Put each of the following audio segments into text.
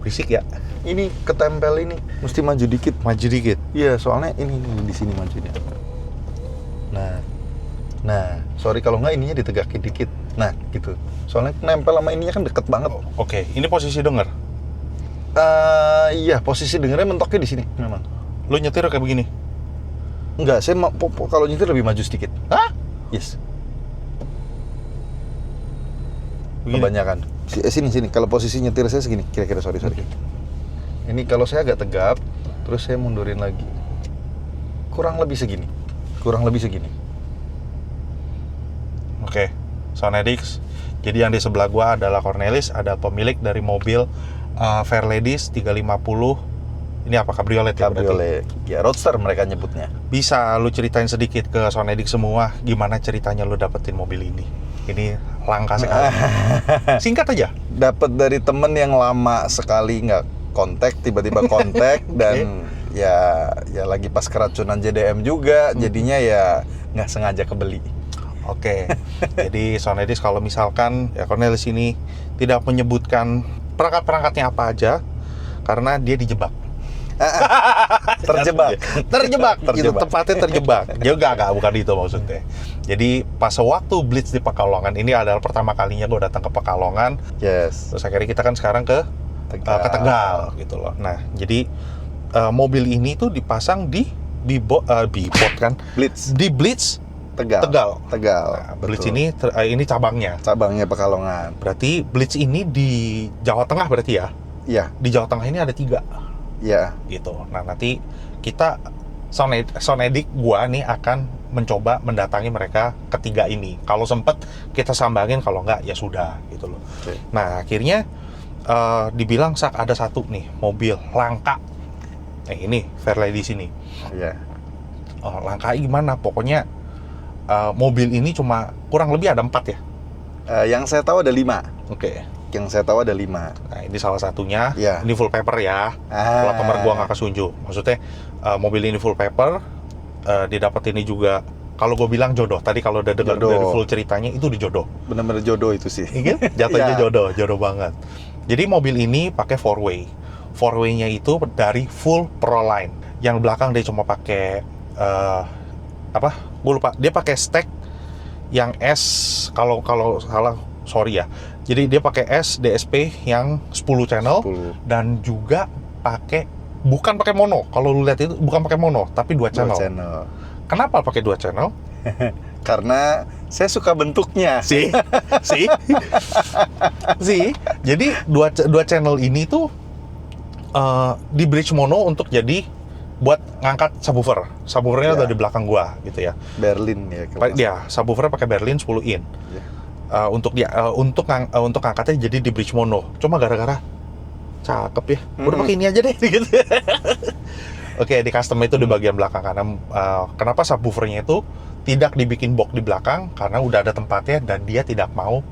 berisik ya. Ini ketempel ini, mesti maju dikit. Maju dikit. Iya, soalnya ini di sini majunya. Nah, sorry kalau nggak ininya ditegakin dikit. Nah, gitu. Soalnya nempel sama ininya kan deket banget. Oke, ini posisi denger. Iya, posisi dengernya mentoknya di sini memang. Lu nyetir kayak begini? Enggak, saya kalau nyetir lebih maju sedikit. Hah? Yes. Begini? Kebanyakan. Sini. Kalau posisi nyetir saya segini, kira-kira sorry. Ini kalau saya agak tegap, terus saya mundurin lagi. Kurang lebih segini. Oke, Sonedix. Jadi yang di sebelah gua adalah Cornelis, ada pemilik dari mobil Fairladies 350. Ini apa, cabriolet ya? Cabriolet. Ya, roadster mereka nyebutnya. Bisa lu ceritain sedikit ke Sonedix semua, gimana ceritanya lu dapetin mobil ini? Ini langka sekali. Singkat aja. Dapat dari temen yang lama sekali nggak kontak, tiba-tiba kontak. Dan ya lagi pas keracunan JDM juga, jadinya ya nggak sengaja kebeli. Oke. Jadi Sonedix kalau misalkan ya Cornelis ini tidak menyebutkan perangkat-perangkatnya apa aja karena dia dijebak. terjebak. Itu tepatnya terjebak. Juga enggak, bukan itu maksudnya. Jadi pas waktu Blitz di Pekalongan, ini adalah pertama kalinya gue datang ke Pekalongan. Yes. Terus akhirnya kita kan sekarang ke Tegal gitu loh. Nah, jadi mobil ini tuh dipasang di bot kan? Blitz. Di Blitz Tegal. Nah, Blitz ini cabangnya. Cabangnya Pekalongan. Berarti Blitz ini di Jawa Tengah berarti ya? Iya. Di Jawa Tengah ini ada 3. Iya. Gitu. Nah, nanti kita Sonedix gua nih akan mencoba mendatangi mereka ketiga ini. Kalau sempet kita sambangin, kalau enggak ya sudah gitu loh. Okay. Nah, akhirnya dibilang ada satu nih mobil langka. Ini Fairladies ini. Iya. Langka gimana? Pokoknya mobil ini cuma kurang lebih ada 4 ya? Yang saya tahu ada 5. Oke. Yang saya tahu ada 5. Nah, ini salah satunya. Yeah. Ini full paper ya. Plat gua nggak kesunjuk. Maksudnya mobil ini full paper. Didapat ini juga. Kalau gue bilang jodoh. Tadi kalau udah dengar dari full ceritanya itu dijodoh. Bener-bener jodoh itu sih. Iya? Jatuhnya jodoh banget. Jadi mobil ini pakai 4-way. 4-way-nya itu dari full Proline. Yang belakang dia cuma pakai gue lupa. Dia pakai stack yang S. Kalau salah sorry ya. Jadi dia pakai S DSP yang 10 channel 10. Dan juga bukan pakai mono. Kalau lu lihat itu bukan pakai mono, tapi 2 channel. Kenapa pakai 2 channel? Karena saya suka bentuknya. Si. Jadi 2 channel ini tuh di bridge mono untuk jadi buat ngangkat subwoofer. Subwoofernya udah di belakang gua gitu ya. Berlin ya. Dia subwoofernya pakai Berlin 10 in. Untuk ngangkatnya jadi di bridge mono. Cuma gara-gara cakep ya. Udah pakai ini aja deh gitu. Oke, di custom itu di bagian belakang karena kenapa subwoofernya itu tidak dibikin box di belakang karena udah ada tempatnya dan dia tidak mau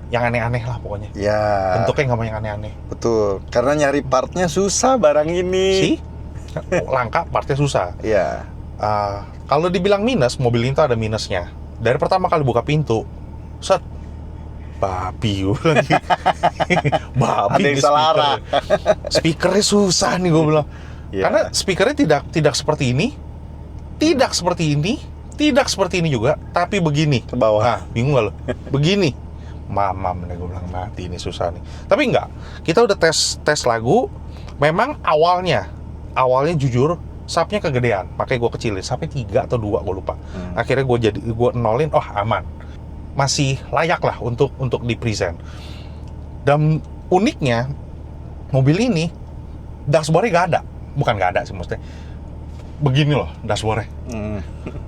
yang aneh-aneh lah pokoknya. Ya. Bentuknya nggak mau yang aneh-aneh. Betul. Karena nyari partnya susah barang ini. Langka, partnya susah. Iya. Kalau dibilang minus, mobil ini tuh ada minusnya. Dari pertama kali buka pintu, set, babi lagi. Babi. Ada yang salah. Speakernya susah nih gue bilang. Yeah. Karena speakernya tidak seperti ini, tidak seperti ini juga, tapi begini. Ke bawah. Nah, bingung gak lo? Begini. Mamam nih gue bilang, mati ini susah nih. Tapi enggak, kita udah tes lagu. Memang awalnya jujur subnya kegedean, makanya gue kecilin. Subnya 3 atau 2 gue lupa. Akhirnya gue nolin, aman, masih layak lah untuk di present. Dan uniknya mobil ini dashboardnya gak ada. Bukan nggak ada sih maksudnya. Begini loh dashboardnya.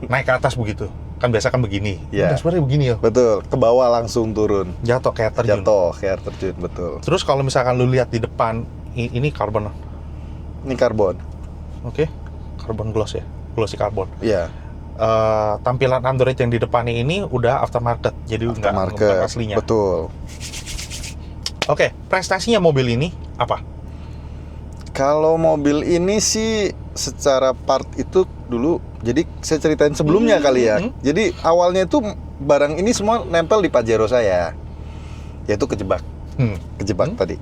Naik ke atas begitu. Kan biasa kan begini. Yeah. Dashboardnya begini ya. Betul. Ke bawah langsung turun. Jatuh kayak terjun. Betul. Terus kalau misalkan lu lihat di depan, ini karbon. Ini karbon. Oke. Karbon gloss ya. Glossy karbon. Iya. Tampilan Android yang di depannya ini udah aftermarket. Jadi nggak aslinya. Betul. Oke. Prestasinya mobil ini apa? Kalau mobil ini sih secara part itu dulu, jadi saya ceritain sebelumnya kali ya. Jadi awalnya itu barang ini semua nempel di Pajero saya, yaitu kejebak. Kejebak tadi.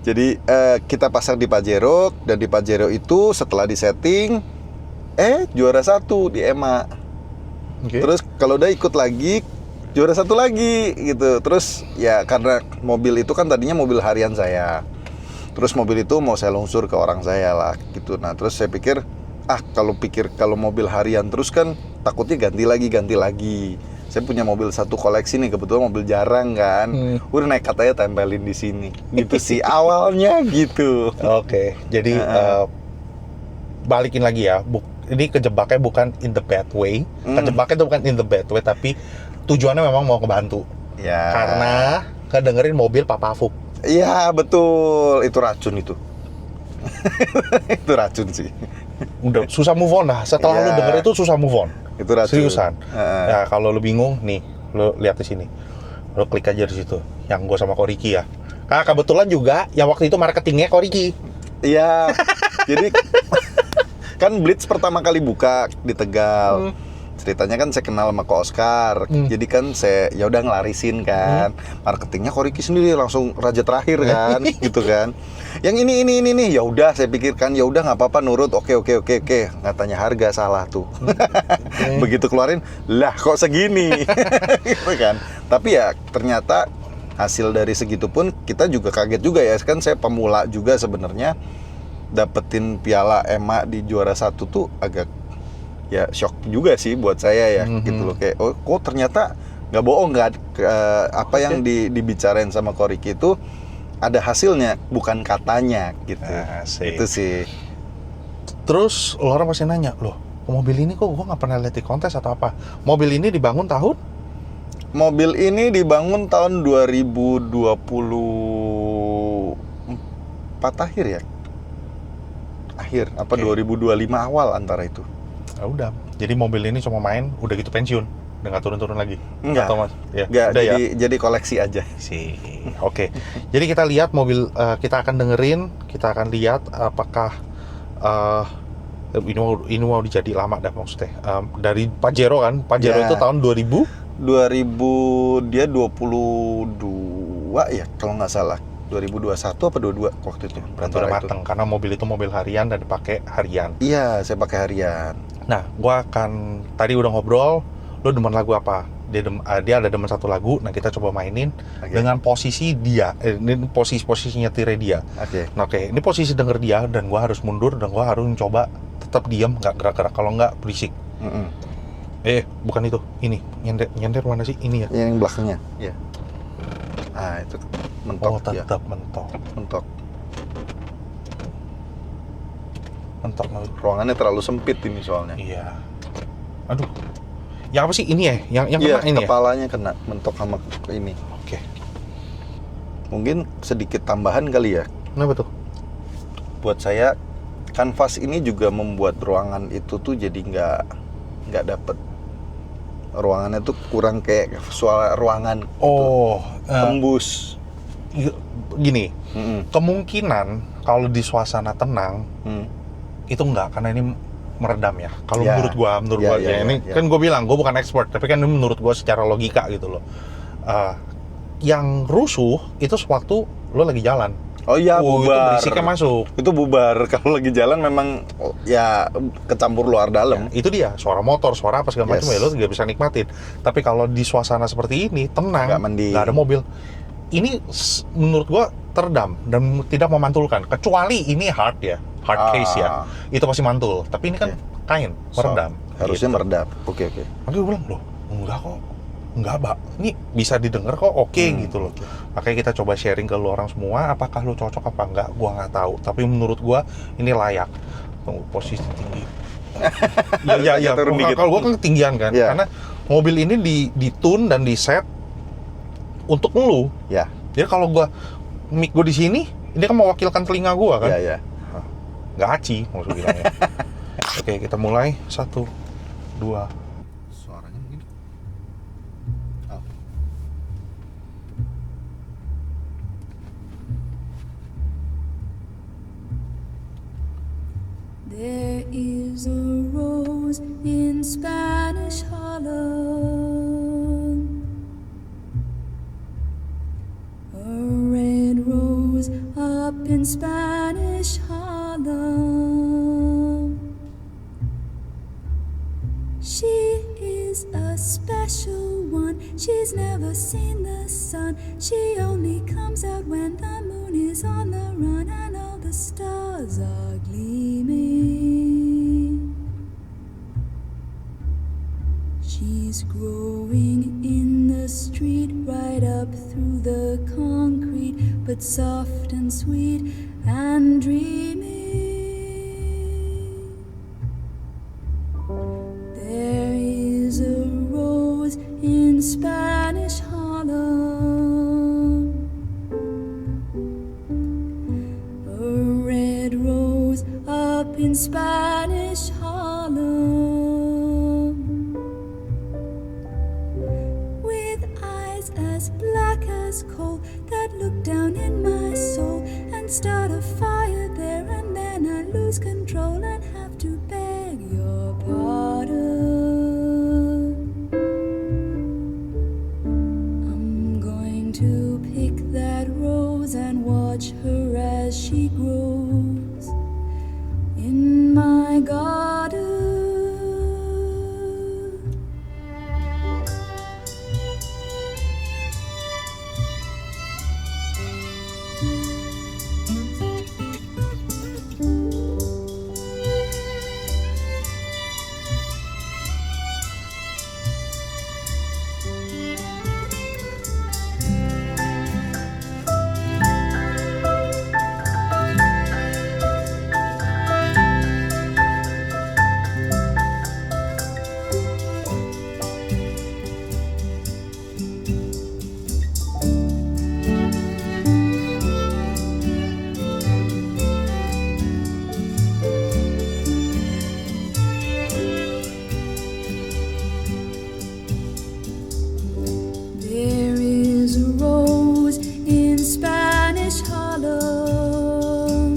Jadi kita pasang di Pajero, dan di Pajero itu setelah disetting, juara 1 di EMA. Terus kalau udah ikut lagi, juara 1 lagi gitu. Terus ya karena mobil itu kan tadinya mobil harian saya. Terus mobil itu mau saya lungsur ke orang saya lah gitu. Nah terus saya pikir, kalau mobil harian terus kan takutnya ganti lagi. Saya punya mobil satu koleksi nih, kebetulan mobil jarang kan. Udah nekat aja tempelin di sini. Gitu sih awalnya gitu. Oke, jadi balikin lagi ya. Ini kejebaknya bukan in the bad way. Kejebaknya itu bukan in the bad way, tapi tujuannya memang mau ngebantu. Ya. Karena kedengerin mobil Papa Afuk. Iya betul, itu racun itu. Itu racun sih. Udah susah move on lah. Setelah lu denger itu susah move on. Itu racun. Seriusan. Ya kalau lu bingung nih, lu lihat di sini. Lu klik aja di situ. Yang gua sama Koriki ya. Karena kebetulan juga yang waktu itu marketingnya Koriki. Iya. Jadi kan Blitz pertama kali buka di Tegal. Ceritanya kan saya kenal sama Ko Oscar. Jadi kan saya ya udah ngelarisin kan. Marketingnya Koriki sendiri langsung raja terakhir kan, gitu kan. Yang ini ya udah saya pikirkan ya udah nggak apa-apa nurut. Oke. Nggak tanya harga, salah tuh. Begitu keluarin, lah kok segini. Gitu kan. Tapi ya ternyata hasil dari segitu pun kita juga kaget juga ya. Kan saya pemula juga sebenarnya, dapetin piala EMA di juara 1 tuh agak ya shock juga sih buat saya ya, gitu loh. Kayak kok ternyata nggak bohong, apa yang dibicarain sama Koriki itu ada hasilnya, bukan katanya gitu. Itu sih. Terus orang pasti nanya, loh mobil ini kok gua nggak pernah lihat di kontes atau apa? Mobil ini dibangun tahun 2024 akhir ya? Akhir apa 2025 awal antara itu. Ya udah, jadi mobil ini cuma main, udah gitu pensiun, udah nggak turun-turun lagi. Enggak. Atau mas, ya, enggak, udah jadi koleksi aja. sih. Oke. Jadi kita lihat mobil, kita akan dengerin, kita akan lihat apakah ini mau dijadi lama dah maksudnya. Dari Pajero kan, Pajero itu tahun 2000 dia 22 ya kalau nggak salah. 2021 apa 22 waktu itu. Berarti udah mateng, karena mobil itu mobil harian dan dipakai harian. Iya, saya pakai harian. Nah, gua akan, tadi udah ngobrol, lu demen lagu apa? Dia ada demen satu lagu, nah kita coba mainin dengan posisi dia, ini posisi nyetirnya dia. Oke, ini posisi denger dia, dan gua harus mundur, dan gua harus coba tetap diam, nggak gerak-gerak, kalau nggak berisik. Bukan itu, ini, nyender mana sih? Ini ya? Yang belakangnya, iya. Itu mentok. Tetap ya. mentok. Ruangannya terlalu sempit ini soalnya. Iya. Aduh. Yang apa sih ini ya? Yang kena ini ya? Kepalanya kena mentok sama ini. Oke. Mungkin sedikit tambahan kali ya. Kenapa tuh? Buat saya, kanvas ini juga membuat ruangan itu tuh jadi nggak dapet. Ruangannya tuh kurang kayak suara ruangan. Tembus. Gini, kemungkinan kalau di suasana tenang itu enggak, karena ini meredam ya. Kalau menurut gua kan gua bilang gua bukan expert, tapi kan ini menurut gua secara logika gitu loh. Yang rusuh itu sewaktu lo lagi jalan. Bubar. Itu berisiknya masuk. Itu bubar. Kalau lagi jalan memang ya kecampur luar dalam. Ya, itu dia, suara motor, suara apa segala macam ya lo nggak bisa nikmatin. Tapi kalau di suasana seperti ini tenang, nggak ada mobil, ini menurut gua teredam dan tidak memantulkan. Kecuali ini hard case ya, itu pasti mantul. Tapi ini kan kain, meredam. Harusnya gitu. meredam. Oke. Makanya gue bilang, loh enggak kok, enggak Mbak, ini bisa didengar kok, gitu loh. Makanya kita coba sharing ke lu orang semua, apakah lu cocok apa enggak, gua nggak tahu. Tapi menurut gua ini layak. Tunggu, posisi tinggi. Ya. Kalau gua kan ketinggian kan, karena mobil ini ditune dan di set untuk lu. Ya. Jadi kalau gua mic gua di sini, ini kan mewakilkan telinga gua kan. Iya. Nggak aci maksud bilangnya. Oke, kita mulai 1, 2. Suaranya begini. There is a rose in Spanish Harlem, a up in Spanish Harlem. She is a special one. She's never seen the sun. She only comes out when the moon is on the run and all the stars are gleaming. She's growing in the street, right up through the concrete, but soft and sweet and dreamy. There is a rose in Spanish Harlem, a red rose up in Spanish Harlem, with eyes as black as coal that look down in my soul and start a fire there, and then I lose control and have to beg your pardon. I'm going to pick that rose and watch her as she grows in my garden. There is a rose in Spanish Harlem,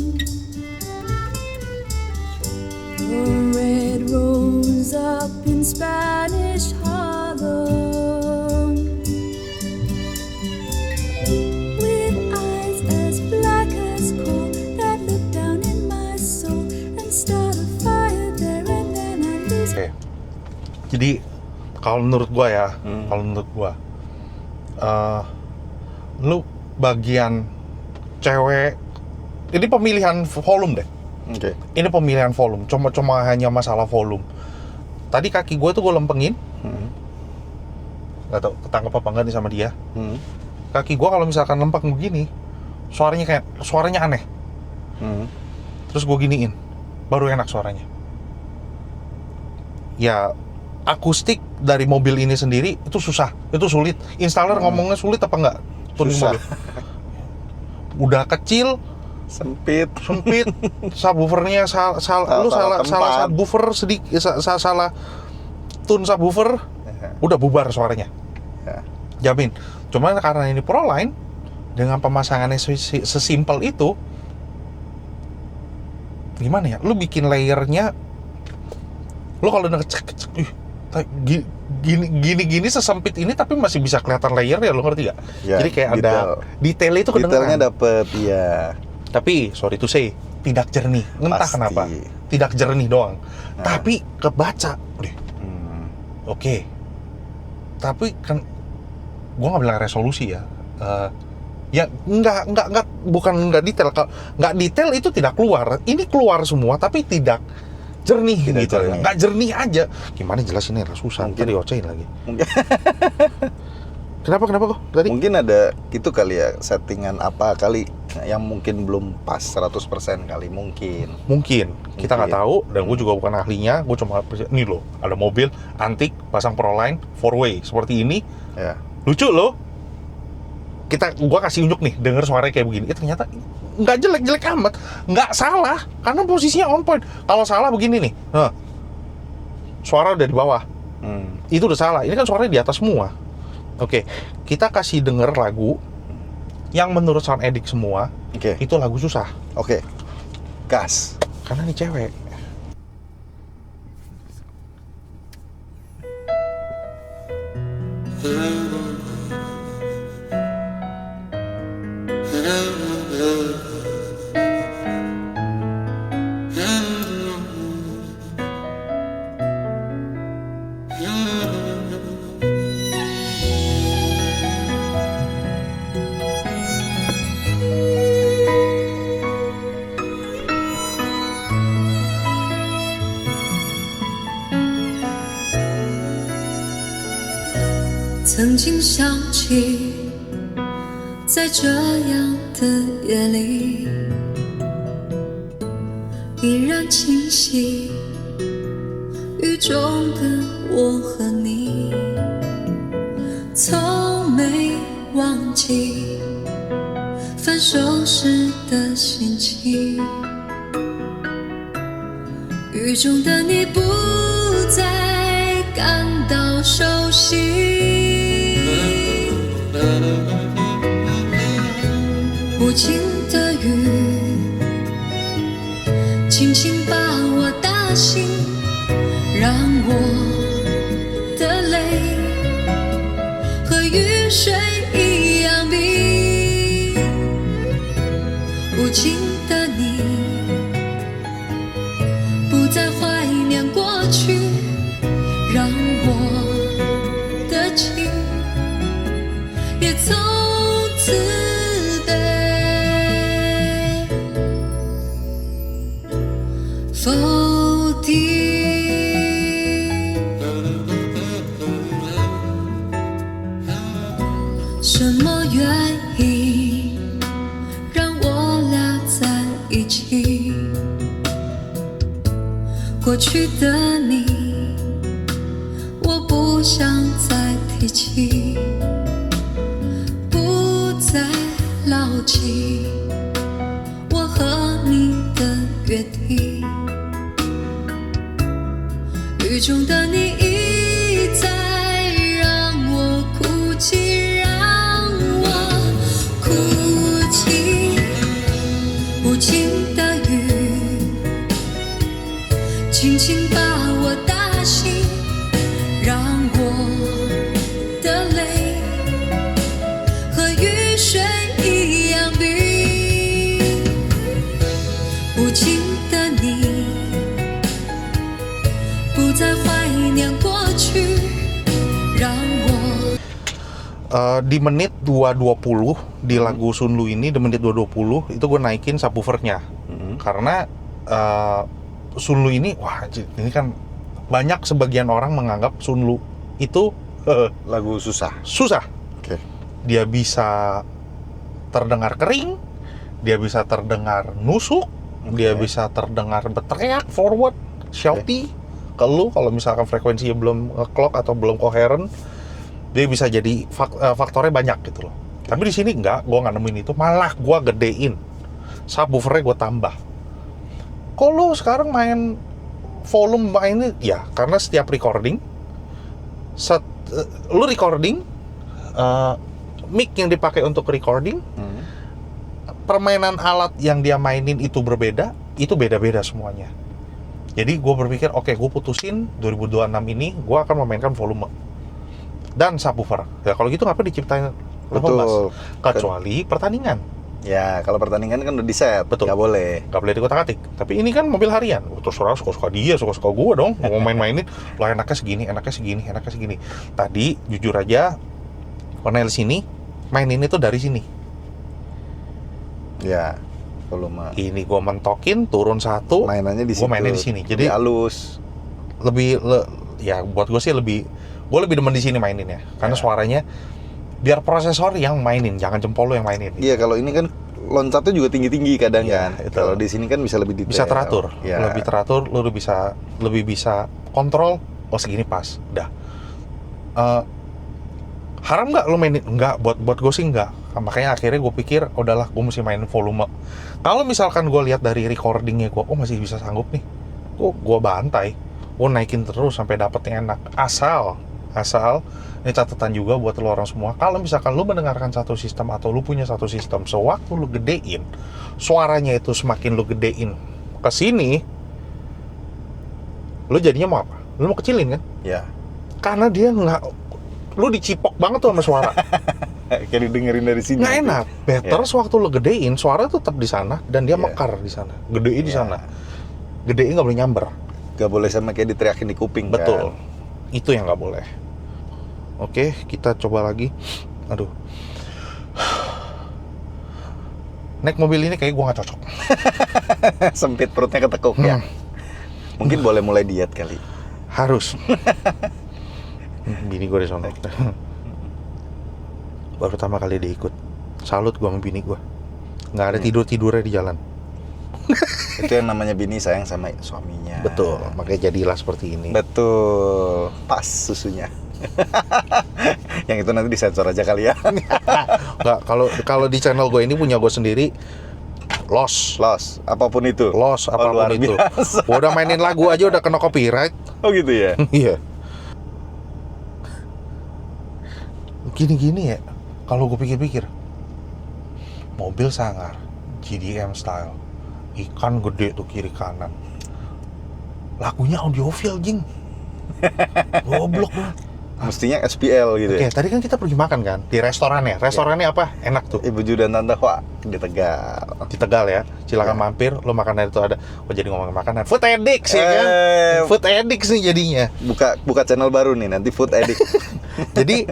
a red rose up in Spanish Harlem, with eyes as black as coal that look down in my soul and start a fire there, and then I lose. Oke. Jadi kalau menurut gua ya, kalau menurut gua, lu bagian cewek, ini pemilihan volume deh. Oke. Ini pemilihan volume, cuma hanya masalah volume. Tadi kaki gue tuh gue lempengin, nggak tau ketangkep apa enggak nih sama dia. Kaki gue kalau misalkan lempeng begini, suaranya aneh. Terus gue giniin, baru enak suaranya. Ya, akustik dari mobil ini sendiri itu susah, itu sulit. Installer ngomongnya sulit apa enggak? Tuning Susah. mobil. Udah kecil, Sempit. subwoofernya salah tempat. subwoofer sedikit, salah tune subwoofer, udah bubar suaranya. Ya. Jamin. Cuman karena ini Proline dengan pemasangannya sesimpel itu, gimana ya? Lu bikin layernya, lu kalau udah gini sesempit ini tapi masih bisa kelihatan layer ya, lu ngerti gak? Ya, Jadi kayak ada detailnya itu kedengeran. Detailnya dapet, ya. Tapi sorry to say, tidak jernih. Entah Pasti. kenapa. Tidak jernih doang. Nah. Tapi kebaca deh. Oke. Tapi kan gua nggak bilang resolusi ya. Ya bukan nggak detail. Kalau nggak detail itu tidak keluar. Ini keluar semua tapi tidak jernih Tidak gitu. jernih. Nggak jernih aja. Gimana jelasinnya? Susah. Mungkin. Tadi diocehin lagi. Kenapa kok tadi? Mungkin ada gitu kali ya, settingan apa kali yang mungkin belum pas 100% kali, mungkin. Mungkin kita nggak Mungkin. tahu, dan gue juga bukan ahlinya. Gue cuma nih loh, ada mobil antik pasang Proline 4-way seperti ini, Ya. lucu loh. Gue kasih unjuk nih, denger suaranya kayak begini. Ternyata nggak jelek amat, nggak salah karena posisinya on point. Kalau salah begini nih, suara udah di bawah, itu udah salah. Ini kan suaranya di atas semua. Oke, kita kasih denger lagu yang menurut sound edit semua, Oke. itu lagu susah. Oke. Gas. Karena ini cewek. 曾经想起，在这样的夜里，依然清晰，雨中的我和你，从没忘记分手时的心情。雨中的你不再感到熟悉，无情的雨轻轻把我打醒，让我的泪和雨水一样冰。无情的你不再怀念过去，让我的情也从此被否定。什么原因让我俩在一起？过去的你，我不想再提起，不再牢记我和你的约定。雨中的你一再让我哭泣，让我哭泣。无情的雨轻轻把我打醒，让我的泪和雨水一样冰。无情的你不再怀念过去，让我di menit 2.20 di lagu Sun Lu ini, di menit 2.20 itu gue naikin subwoofernya. Karena Sun Lu ini, wah ini kan banyak sebagian orang menganggap Sun Lu itu Lagu susah. susah. Oke. Dia bisa terdengar kering, dia bisa terdengar nusuk, dia bisa terdengar berteriak, forward, shouty ke lu kalau misalkan frekuensinya belum clock atau belum koheren. Dia bisa jadi faktornya banyak gitu loh. Tapi di sini enggak, gue nggak nemuin itu, malah gue gedein subwoofernya, gue tambah. Kok lu sekarang main volume mainnya? Ya karena setiap recording lu recording mic yang dipakai untuk recording, permainan alat yang dia mainin itu berbeda, itu beda-beda semuanya. Jadi gue berpikir oke, gue putusin 2026 ini gue akan memainkan volume dan subwoofer. Ya kalau gitu ngapain diciptain level bass? Betul. Kecuali pertandingan. Ya, kalau pertandingan kan udah di set. Betul. Nggak boleh. Gak boleh dikotak-atik. Tapi ini kan mobil harian. Terserah suka-suka dia, suka-suka gue dong. Mau main-mainin, lo enaknya segini, enaknya segini, enaknya segini. Tadi jujur aja, Cornelis ini mainin itu dari sini. Ya, volume. Ini gue mentokin, turun satu, Mainannya di gue situ. mainnya di sini. Jadi halus. ya buat gue sih gue lebih demen di sini maininnya. Karena Ya. suaranya biar prosesor yang mainin, jangan jempol lo yang mainin. Iya, kalau ini kan loncatnya juga tinggi-tinggi kadang Iya, kan. itu. Kalau di sini kan bisa lebih detail. Bisa teratur, Ya. lebih teratur, lo lebih bisa kontrol. Oh segini pas, udah. Haram nggak lo mainin? Nggak, buat gue sih nggak. Makanya akhirnya gue pikir, udahlah gue mesti mainin volume. Kalau misalkan gue lihat dari recordingnya gue, oh masih bisa sanggup nih, gue bantai, gue naikin terus sampai dapet yang enak. Asal ini catatan juga buat lo orang semua, kalau misalkan lo mendengarkan satu sistem atau lo punya satu sistem, sewaktu lo gedein suaranya itu, semakin lo gedein ke sini, lo jadinya mau apa? Lo mau kecilin kan? Ya. Karena dia nggak, lo dicipok banget tuh sama suara. Kayak didengerin dari sini. Nggak enak. Better Ya. sewaktu lo gedein, suara tetap di sana dan dia Ya. mekar di sana. Gedein di Ya. sana. Gedein nggak boleh nyamber. Gak boleh sama kayak diteriakin di kuping. Betul. Kan? Itu yang nggak boleh. Oke, kita coba lagi. Aduh. Naik mobil ini kayak gue nggak cocok. Sempit perutnya ketekuk ya. Mungkin boleh mulai diet kali. Harus. Bini gue di sana. Baru pertama kali dia ikut. Salut gua sama bini gua. Nggak ada tidur-tidurnya di jalan. Itu yang namanya bini sayang sama suaminya. Betul, makanya jadilah seperti ini. Betul. Pas susunya. Yang itu nanti disensor aja kali ya. Nggak, kalau di channel gue ini punya gue sendiri, los Apapun itu. apapun luar itu. biasa. Gua udah mainin lagu aja udah kena copyright. Oh gitu ya. Iya. Gini-gini ya, kalau gue pikir-pikir, mobil sangar, GDM style, ikan gede tuh kiri kanan, lagunya audiophile jing, goblok banget. Mestinya SPL gitu Oke, ya. tadi kan kita pergi makan kan di restorannya. Restorannya apa? Enak tuh. Ibu Ju dan Tante Hwa di Tegal. Di Tegal ya. Silakan Ya. mampir. Lo makanan itu ada. Oh jadi ngomong makanan. Food addicts ya kan? Food addicts nih jadinya. Buka channel baru nih nanti Food Addict. Jadi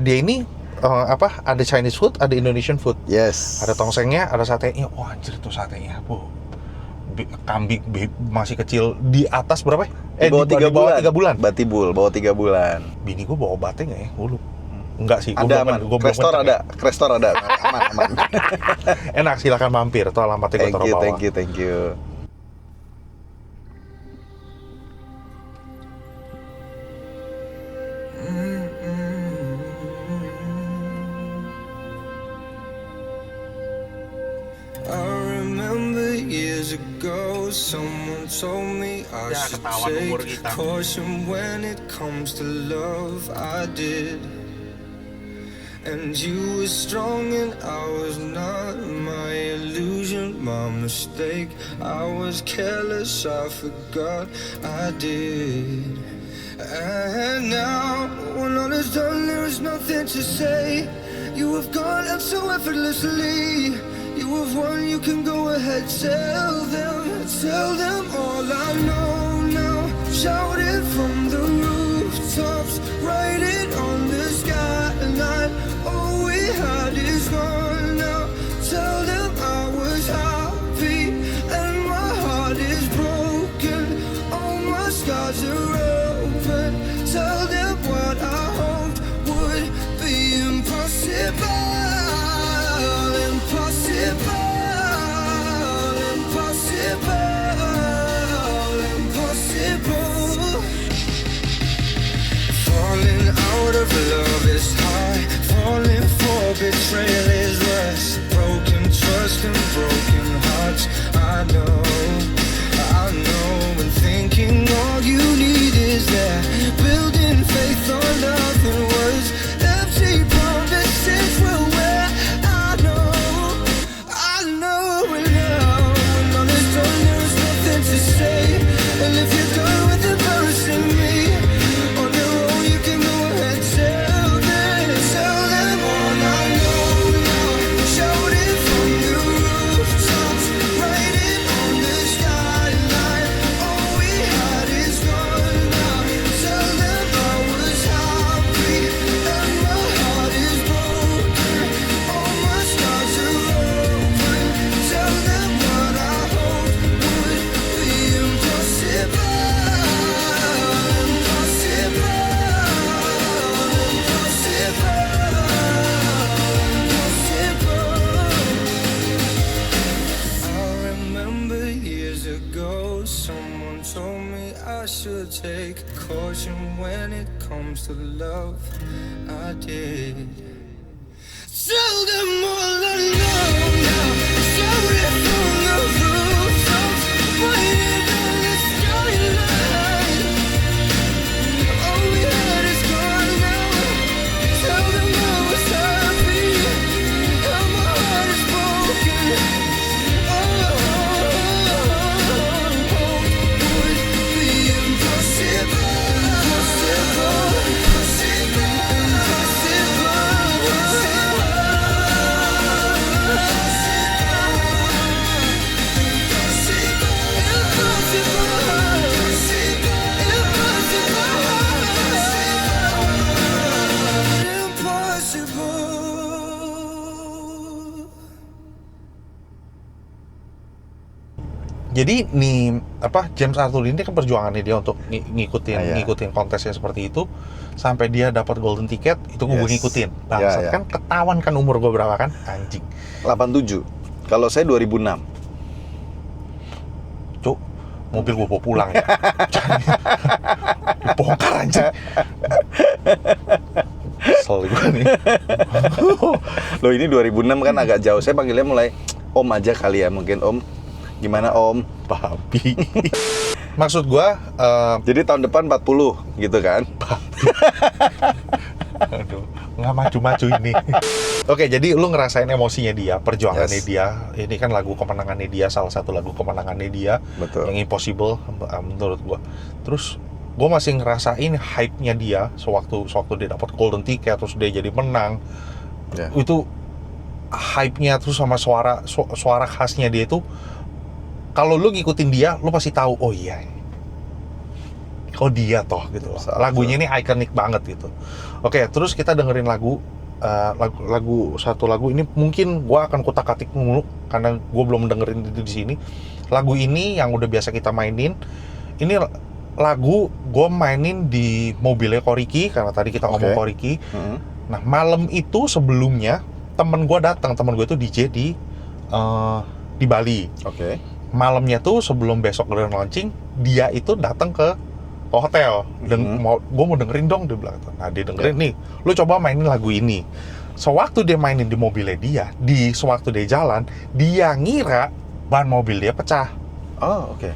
dia ini ada Chinese food, ada Indonesian food. Yes. Ada tongsengnya, ada satenya. Oh anjir tuh satenya. Kambing masih kecil di atas berapa ya? Di bawah 3 bulan. 3 bulan. Batibul, bawah 3 bulan. Bini gue bawa obatnya nggak ya? Gue lupa. Enggak sih. Ada aman. Krestor ada. Aman. Enak, silakan mampir. Tuh alamatnya gue taruh bawah. Thank you. I remember years ago, someone told me I Ya, should ketahuan umur take kita. caution when it comes to love. I did, and you were strong and I was not. My illusion, my mistake. I was careless, I forgot I did. And now, when all is done, there is nothing to say. You have gone out so effortlessly. You have won, you can go ahead, tell them all I know now. Shout it from the rooftops, write it on the skyline. All we had is gone now. Tell them I was happy and my heart is broken. All my scars are open. Tell them what I hoped would be impossible. Impossible. Falling out of love is high. Falling for betrayal is worse. Broken trust and broken hearts. I know. And thinking all you need is that. Building faith on nothing words. Empty promises will wear. I know. And now, when all is done, there's nothing to say. And if you're done with embarrassing me, on your own you can go ahead, tell them all I know now. Shout it from the rooftops, write it on the skyline. All we had is gone now. Tell them I was happy and my heart is broken. All my scars are open. Tell them what I hoped would be impossible. I remember years ago, someone told me I should take caution when it comes to love. I did. Tell them all I know now. Shout it from the rooftops, write it on the skyline. All we had is gone now. Tell them I was happy and my heart is broken. Would be impossible. Impossible. Jadi nih James Arthur ini kan perjuangannya dia untuk Iya. ngikutin kontesnya seperti itu sampai dia dapat golden ticket, itu gue Yes. ngikutin. Iya. Bangsat, kan ketahuan kan umur gue berapa kan? Anjing. 87. Kalau saya 2006. Cuk, mobil gue bawa pulang ya. Dibongkar anjing. Kesel gue nih. Loh ini 2006 kan agak jauh. Saya panggilnya mulai Om aja kali ya, mungkin Om. Gimana Om? Babi. Maksud gue, Jadi tahun depan 40 gitu kan? aduh, nggak maju-maju ini. Oke, jadi lu ngerasain emosinya dia, perjuangannya Yes. dia. Ini kan lagu kemenangannya dia, salah satu lagu kemenangannya dia. Betul. Yang Impossible menurut gua. Terus gua masih ngerasain hype-nya dia sewaktu dia dapat golden ticket terus dia jadi menang. Ya. Itu hype-nya terus sama suara khasnya dia itu, kalau lu ngikutin dia, lu pasti tahu, oh iya, oh dia toh gitu loh. Lagunya ini ikonik banget gitu. Oke, terus kita dengerin satu lagu ini mungkin gua akan kutak-atik mulu karena gua belum dengerin itu di sini. Lagu ini yang udah biasa kita mainin, ini lagu gua mainin di mobilnya Koriki karena tadi kita ngomong Oke. Koriki. Mm-hmm. Nah, malam itu sebelumnya temen gue itu DJ di Bali. Oke. Malamnya tuh sebelum besok grand launching, dia itu datang ke hotel. Dan gue mau dengerin dong, dia bilang. Nah, dia dengerin nih, lu coba mainin lagu ini. Sewaktu dia mainin di mobilnya dia, sewaktu dia jalan, dia ngira ban mobil dia pecah. Oh, oke.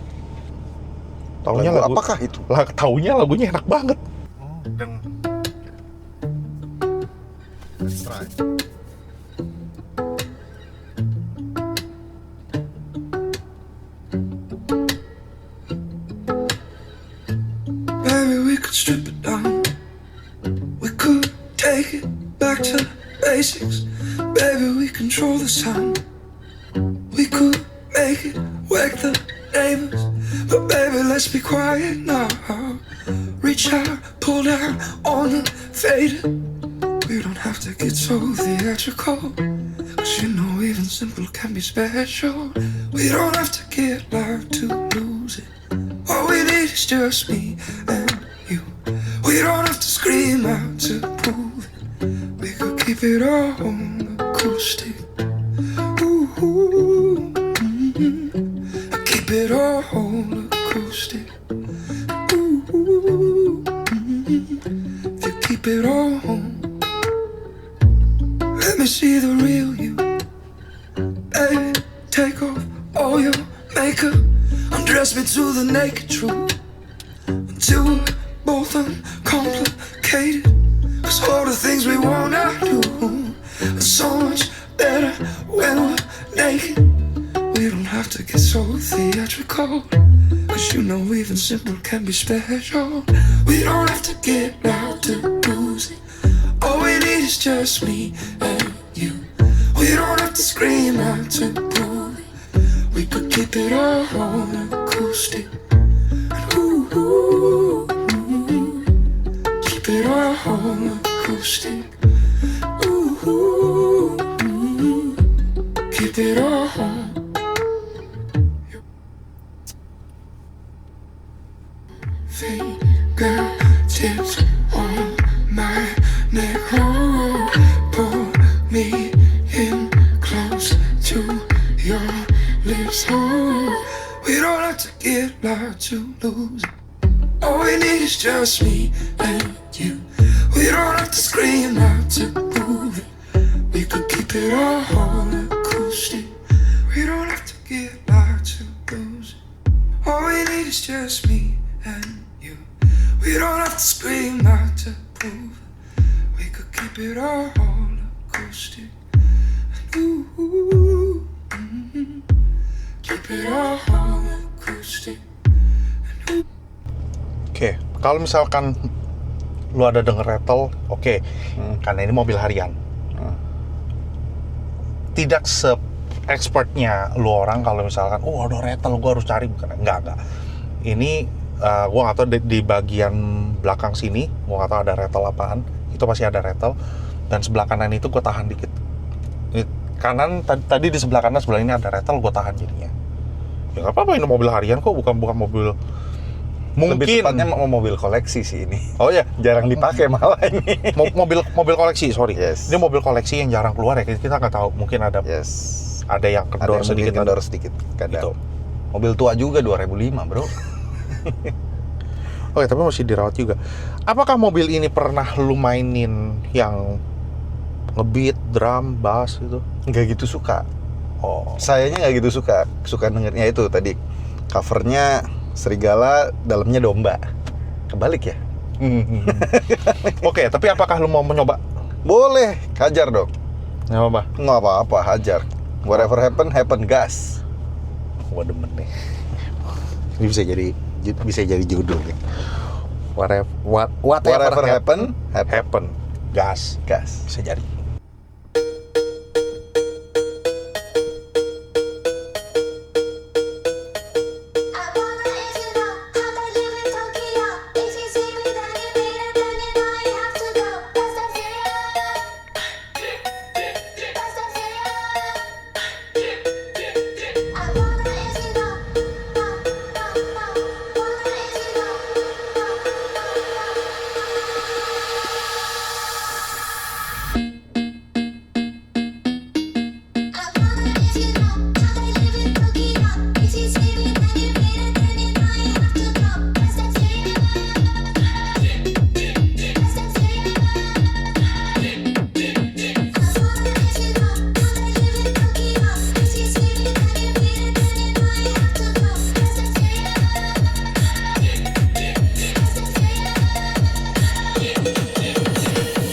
Taunya Lagu apakah itu? Taunya lagunya enak banget. Dan Let's try. Maybe we could strip it down. We could take it back to basics. Baby, we control the sound. We could make it wake the neighbors. But baby, let's be quiet now. Reach out, pull down on the fader. We don't have to get so theatrical. Cause you know even simple can be special. We don't have to get loud to lose it. All we need is just me and you. We don't have to scream out to prove it. We could keep it all on acoustic. Ooh, keep it all on acoustic. Ooh, if you keep it all on. Let me see the real you. Baby, take off all your makeup. Undress me to the naked truth. Until we're both uncomplicated. Cause all the things we wanna do are so much better when we're naked. We don't have to get so theatrical. Cause you know even simple can be special. We don't have to get loud to lose it. All we need is just me and you. We don't have to scream out to prove it. We could keep it all on acoustic. Ooh, keep it all on acoustic. Ooh, keep it all on. Fingertips on my neck, oh, pull me in close to your lips, oh. We don't have to get loud to lose it. All we need is just me and you. We don't have to scream out to prove it. We could keep it all on acoustic. We don't have to get loud to lose it. All we need is just me and you. We don't have to scream out to prove it. We could keep it all acoustic. Ooh, keep it all acoustic. Oke, kalau misalkan lu ada denger rattle, oke, karena ini mobil harian. Tidak se-expertnya lu orang kalau misalkan, oh ada rattle, gua harus cari, bukan? Enggak. Ini gua nggak tahu di bagian belakang sini, gua nggak tahu ada rattle apaan. Itu pasti ada rattle. Dan sebelah kanan itu gua tahan dikit. Kanan tadi di sebelah kanan, sebelah ini ada rattle, gua tahan jadinya. Ya nggak apa-apa, ini mobil harian kok, bukan mobil. Mungkin. Lebih tepatnya mau mobil koleksi sih ini. Oh ya, Jarang dipakai malah ini. mobil koleksi, sorry. Yes. Ini mobil koleksi yang jarang keluar ya. Kita nggak tahu, mungkin ada Yes. ada yang Ada kendor yang sedikit. mungkin kendor sedikit kadang. Gitu. Mobil tua juga 2005, Bro. Oke, tapi masih dirawat juga. Apakah mobil ini pernah lu mainin yang ngebeat, drum, bass gitu? Nggak gitu suka. Oh, Sayanya nggak gitu suka. Suka dengernya itu tadi. Covernya serigala, dalamnya domba. Kebalik ya? Oke, tapi apakah lu mau mencoba? Boleh, hajar dong. Nggak apa-apa. Nggak apa-apa, hajar. Whatever happen, gas. Gua demen nih. Ini bisa jadi judul nih. Whatever happen, happen. Gas. gas. Bisa jadi. I wanna let you know how they live in Tokyo. If you see me, then you made it, then you know you have to go. Fast and furious. Fast and furious. I wanna let you know. Wanna let you know. I wanna let you know how they live in Tokyo. If you see me, then you made it, then you know you have to go. Fast and furious. Fast and furious. I wanna let you know how they live in Tokyo. If you see me, then you made it, then you know you have to go. Fast and furious.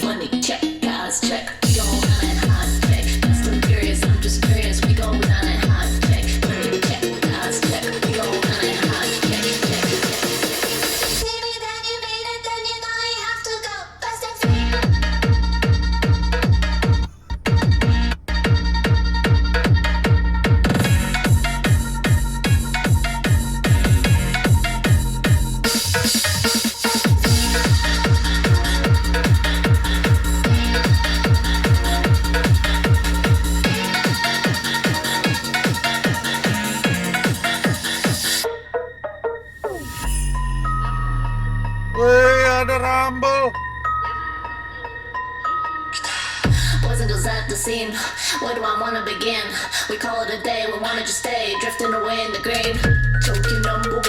Money check, guys check. We gon' run it hot check. Fast and furious, I'm just curious. We gon' run it hot check. Money check, guys check. We gon' run it hot check. See me, then you made it, then you know you have to go. Fast and furious. Wih, ada Rumble. Boys and girls at the scene. Where do I wanna begin? We call it a day. We wanna just stay drifting away in the green. Tokyo #1.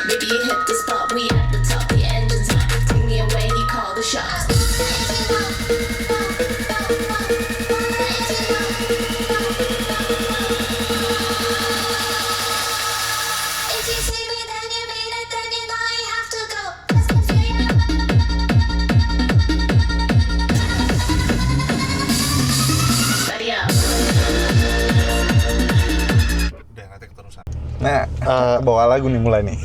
Baby, you hit the spot. We at the top. The engine's hot. Take me away. You call the shots. If you see me, then you made it, then you know you have to go. Fast and furious. Ready up. Udah, nanti keterusan. Nah, bawa lagu nih mulai nih.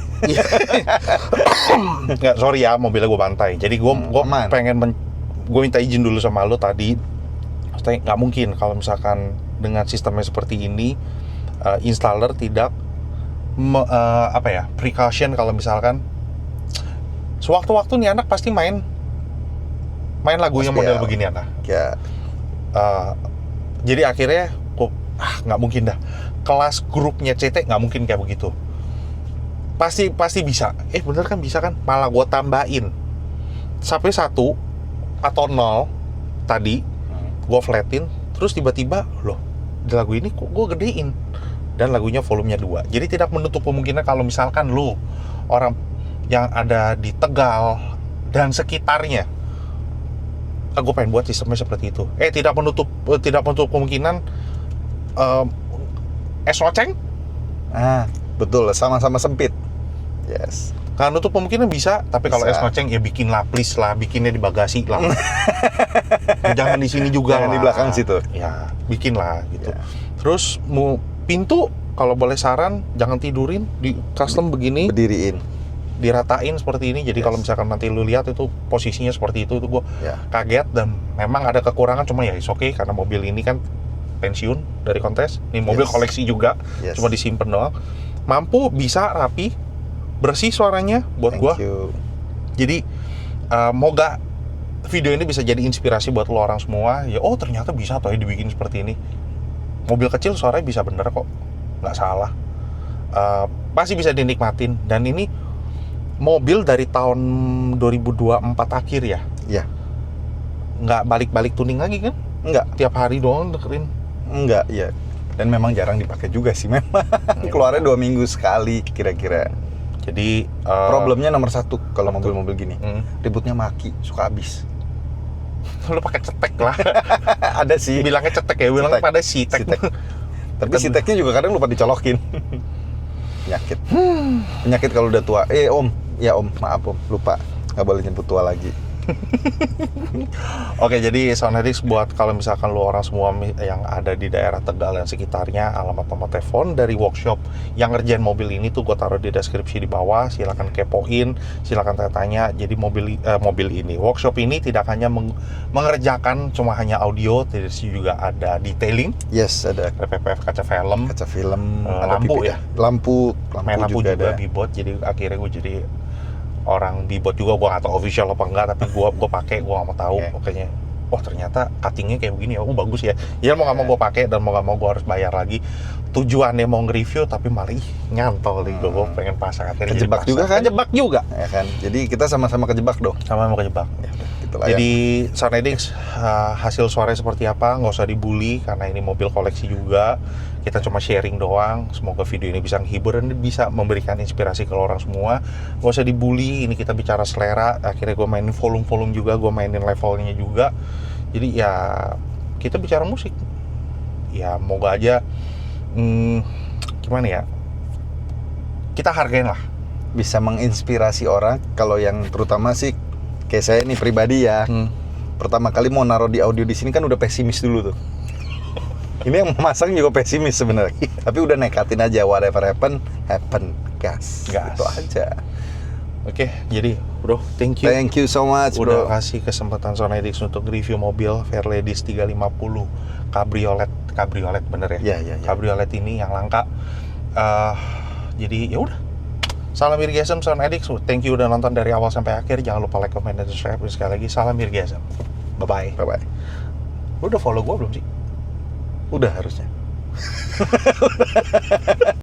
Nggak, sorry ya, mobilnya gue bantai. Jadi gue aman. gue minta izin dulu sama lo tadi. Maksudnya nggak mungkin kalau misalkan dengan sistemnya seperti ini, installer tidak precaution kalau misalkan sewaktu-waktu nih anak pasti main lagunya Pasti model ya. beginian lah. Ya, Jadi akhirnya kok nggak mungkin dah. Kelas grupnya CT nggak mungkin kayak begitu. Pasti bisa. Bener kan bisa kan? Malah gue tambahin sampai 1 atau 0 tadi, gue flatin, terus tiba-tiba loh, di lagu ini kok gue gedein dan lagunya volumenya 2. Jadi tidak menutup kemungkinan kalau misalkan lu orang yang ada di Tegal dan sekitarnya, gue pengen buat sistemnya seperti itu. Tidak menutup kemungkinan es loceng. betul, sama-sama sempit. Yes. Kan nutup kemungkinan bisa, tapi kalau es Bisa. loceng ya bikin lah, please lah, bikinnya di bagasi lah. Jangan di sini juga Jangan lah. di belakang situ. Ya, bikin lah gitu. Ya. Terus mau pintu, kalau boleh saran, jangan tidurin di custom begini, Berdiriin. diratain seperti ini. Jadi Yes. kalau misalkan nanti lu lihat itu posisinya seperti itu gue Ya. kaget dan memang ada kekurangan, cuma ya oke karena mobil ini kan pensiun dari kontes. Ini mobil Yes. koleksi juga, Yes. cuma disimpan doang. Mampu, bisa, rapi, bersih suaranya buat Thank gua. you. Jadi moga video ini bisa jadi inspirasi buat lo orang semua. Ya ternyata bisa toh ya dibikin seperti ini. Mobil kecil suaranya bisa bener kok, nggak salah. masih bisa dinikmatin. Dan ini mobil dari tahun 2024 akhir ya, Ya, nggak balik-balik tuning lagi kan? enggak, Tiap hari doang dekerin. enggak, ya. Dan memang jarang dipakai juga sih memang. Keluarnya 2 minggu sekali kira-kira. Jadi Problemnya nomor 1 kalau mobil-mobil gini, Hmm. ributnya maki, suka habis. lu pakai cetek lah. Ada sih. Bilangnya cetek ya, bilang Cetek. pada sitek. Sitek. Tapi siteknya juga kadang lupa dicolokin. Penyakit. Penyakit kalau udah tua. Om, ya om, maaf om, lupa. Nggak boleh nyebut tua lagi. Oke, jadi Sound Addicts buat kalau misalkan lu orang semua yang ada di daerah Tegal dan sekitarnya, alamat nomor telepon dari workshop yang ngerjain mobil ini tuh gue taruh di deskripsi di bawah. Silakan kepoin, silakan tanya-tanya. Jadi mobil ini, workshop ini tidak hanya mengerjakan cuma hanya audio, tidak sih juga ada detailing, Yes, ada PPF kaca film, kaca film, lampu PPF. ya? Lampu main lampu juga, ada. bibot. Jadi akhirnya gue jadi orang bibot juga. Gue nggak tahu official apa enggak, tapi gue pakai, gue nggak mau tahu. Oke. Pokoknya wah ternyata cuttingnya kayak begini ya, bagus ya. Ya mau nggak mau gue pakai, dan mau nggak mau gue harus bayar lagi. Tujuannya mau nge-review tapi malah nyantol nih gue pengen pasang, akhirnya jadi Kejebak pasang. juga kan? Kejebak juga, Ya kan. Jadi kita sama-sama kejebak dong. sama mau kejebak. Ya udah, gitulah Jadi Sound Addicts, hasil suaranya seperti apa nggak usah dibully, karena ini mobil koleksi juga. Kita cuma sharing doang. Semoga video ini bisa menghibur dan bisa memberikan inspirasi ke orang semua. Nggak usah dibully, ini kita bicara selera. Akhirnya gue mainin volume juga, gue mainin levelnya juga. Jadi ya kita bicara musik. Ya moga aja gimana ya, kita hargain lah. bisa menginspirasi orang. Kalau yang terutama sih kayak saya nih pribadi ya. Pertama kali mau naruh di audio di sini kan udah pesimis dulu tuh. Ini yang memasang juga pesimis sebenarnya. Tapi udah nekatin aja, whatever happen, gas. Gas. Itu aja. Oke, jadi bro, thank you. Thank you so much, Udah bro. kasih kesempatan Sound Addicts untuk review mobil Fairladies 350 Cabriolet bener ya? Iya. Cabriolet ini yang langka. Jadi ya udah. Salam Irgasm Sound Addicts. Thank you udah nonton dari awal sampai akhir. Jangan lupa like, comment, dan subscribe. Sekali lagi salam Irgasm. Bye bye. Bye bye. Lu udah follow gue belum sih? Udah harusnya.